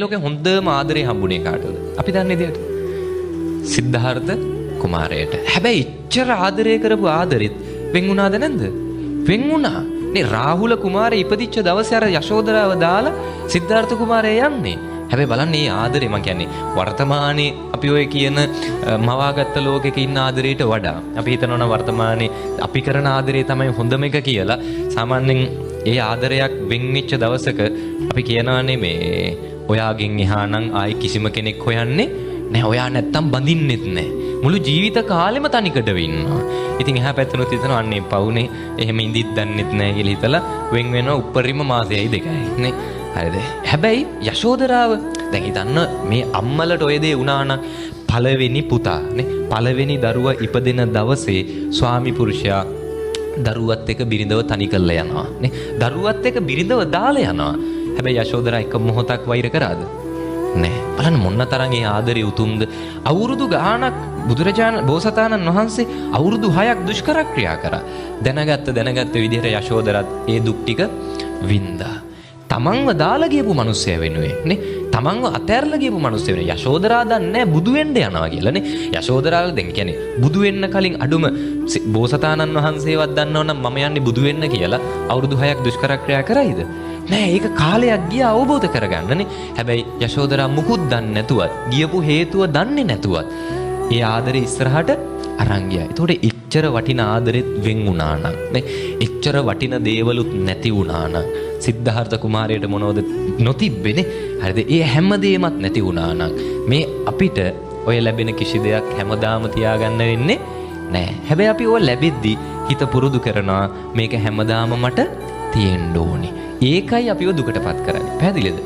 ලෝකේ හොඳම ආදරේ හම්බුනේ කාටද? අපි දන්නේ නේද? සිද්ධාර්ථ කුමාරයට. හැබැයි ඉච්ඡර ආදරය කරපු ආදරෙත් වෙන් වුණාද නැද්ද? වෙන් වුණා. නේ රාහුල කුමාරයා ඉපදිච්ච දවසේ අර යශෝදරාව දාලා සිද්ධාර්ථ කුමාරයා යන්නේ. හැබැයි බලන්න මේ ආදරේ මං කියන්නේ වර්තමානයේ අපි ඔය කියන මවාගත්ත ලෝකෙක ඉන්න ආදරයට වඩා අපි හිතනවා වර්තමානයේ අපි කරන ආදරේ තමයි හොඳම එක කියලා. සාමාන්‍යයෙන් ඒ ආදරයක් වෙන් වෙච්ච දවසක අපි කියනවානේ මේ ඔයාගෙන් එහා නම් ආයි කිසිම කෙනෙක් හොයන්නේ නැහැ. ඔයා නැත්තම් බඳින්නෙත් නැහැ. මුළු ජීවිත කාලෙම තනිකඩ වෙන්නවා. ඉතින් එහා පැත්තනොත් හිතනවා අන්නේ පවුනේ එහෙම ඉඳිත් දන්නෙත් නැහැ කියලා හිතලා වෙන් වෙනවා උපරිම මාසෙයි දෙකයි නේ. හරිද? හැබැයි යශෝදරාව දැන් හිතන්න මේ අම්මලට ඔය දේ වුණා නම් පළවෙනි පුතා නේ පළවෙනි දරුවා ඉපදෙන දවසේ ස්වාමි පුරුෂයා දරුවත් එක්ක බිරිඳව තනි කරලා යනවා නේ. දරුවත් එක්ක බිරිඳව දාලා යනවා. හැබැයි යශෝදරා එක මොහොතක් වෛර කරාද? නෑ. බලන්න මොන්න තරම් ඒ ආදරය උතුම්ද. අවුරුදු ගාණක් බුදුරජාණන් බෝසතාණන් වහන්සේ අවුරුදු 6ක් දුෂ්කර ක්‍රියා කරා. දැනගත්ත විදිහට යශෝදරත් ඒ දුක් ටික වින්දා. තමන්ව දාලා ගියපු මිනිස්සයා වෙනුවෙන් නේ තමන්ව අතෑරලා ගියපු මිනිස්සයා වෙනුවෙන් යශෝදරා දන්නේ බුදු වෙන්න යනවා කියලා නේ. යශෝදරාව දැන් කියන්නේ බුදු වෙන්න කලින් අඩුම බෝසතාණන් වහන්සේවත් දන්නවනම් මම යන්නේ බුදු වෙන්න කියලා අවුරුදු 6ක් දුෂ්කර ක්‍රියා කරයිද? නෑ. ඒක කාලයක් ගියා අවබෝධ කරගන්නනේ. හැබැයි යශෝදරා මුකුත් දන්නේ නැතුවත් ගියපු හේතුව දන්නේ නැතුවත් ඒ ආදරේ ඉස්සරහට අරන් ගියා. ඒතකොට එච්චර වටින ආදරෙත් වෙන් වුණා නම් නේ එච්චර වටින දේවලුත් නැති වුණා නම් සිද්ධාර්ථ කුමාරයට මොනවද නොතිබ්බේනේ. හරිද? ඒ හැමදේමත් නැති වුණා නම් මේ අපිට ඔය ලැබෙන කිසි දෙයක් හැමදාම තියාගන්න වෙන්නේ නෑ. හැබැයි අපි ඔය ලැබෙද්දි හිත පුරුදු කරනවා මේක හැමදාම මට තියෙන්න ඕනේ. ඒකයි අපිව දුකටපත් කරන්නේ. පැහැදිලිද?